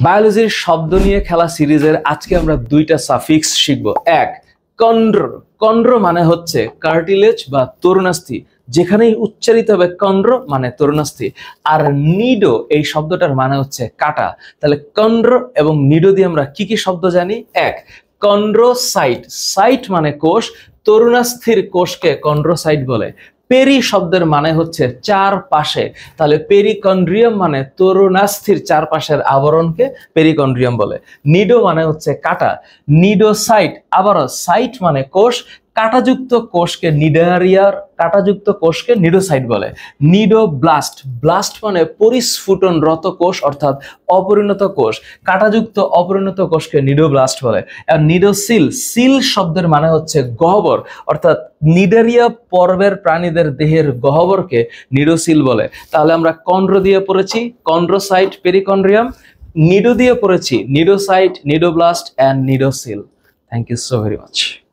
বায়োলজির শব্দ নিয়ে খেলা সিরিজের আজকে আমরা দুইটা সাফিক্স শিখব। এক, কন্ড্র। কন্ড্র মানে হচ্ছে কার্টিলেজ বা তরুণাস্থি, যেখানেই উচ্চারিত হবে কন্ড্র মানে তরুণাস্থি। আর নিডো এই শব্দটার মানে হচ্ছে কাটা। তাহলে কন্ড্র এবং নিডো দিয়ে আমরা কি কি শব্দ জানি? এক, কন্ড্রোসাইট। সাইট মানে কোষ, তরুণাস্থির কোষকে কন্ড্রোসাইট বলে। পেরি শব্দের মানে হচ্ছে চারপাশে, তাহলে পেরিকন্ড্রিয়াম মানে তরুণাস্থির চারপাশের আবরণকে পেরিকন্ড্রিয়াম বলে। নিডো মানে হচ্ছে কাটা, নিডোসাইট। আবারও সাইট মানে কোষ, কাটাযুক্ত কোষকে নিডারিয়ার, কাটাযুক্ত কোষকে নিডোসাইট বলে। নিডোব্লাস্ট, ব্লাস্ট মানে পরিস্ফুটনরত কোষ অর্থাৎ অপরিণত কোষ, কাটাযুক্ত অপরিণত কোষকে নিডোব্লাস্ট বলে। আর নিডোসিল, সিল শব্দের মানে হচ্ছে গহ্বর, অর্থাৎ নিডারিয়া পর্বের প্রাণীদের দেহের গহ্বরকে নিডোসিল বলে। তাহলে আমরা কন্ড্র দিয়ে পড়েছি কন্ড্রোসাইট, পেরিকন্ড্রিয়াম। নিডো দিয়ে পড়েছি cnidocyte, cnidoblast and cnidocil. Thank you so very much.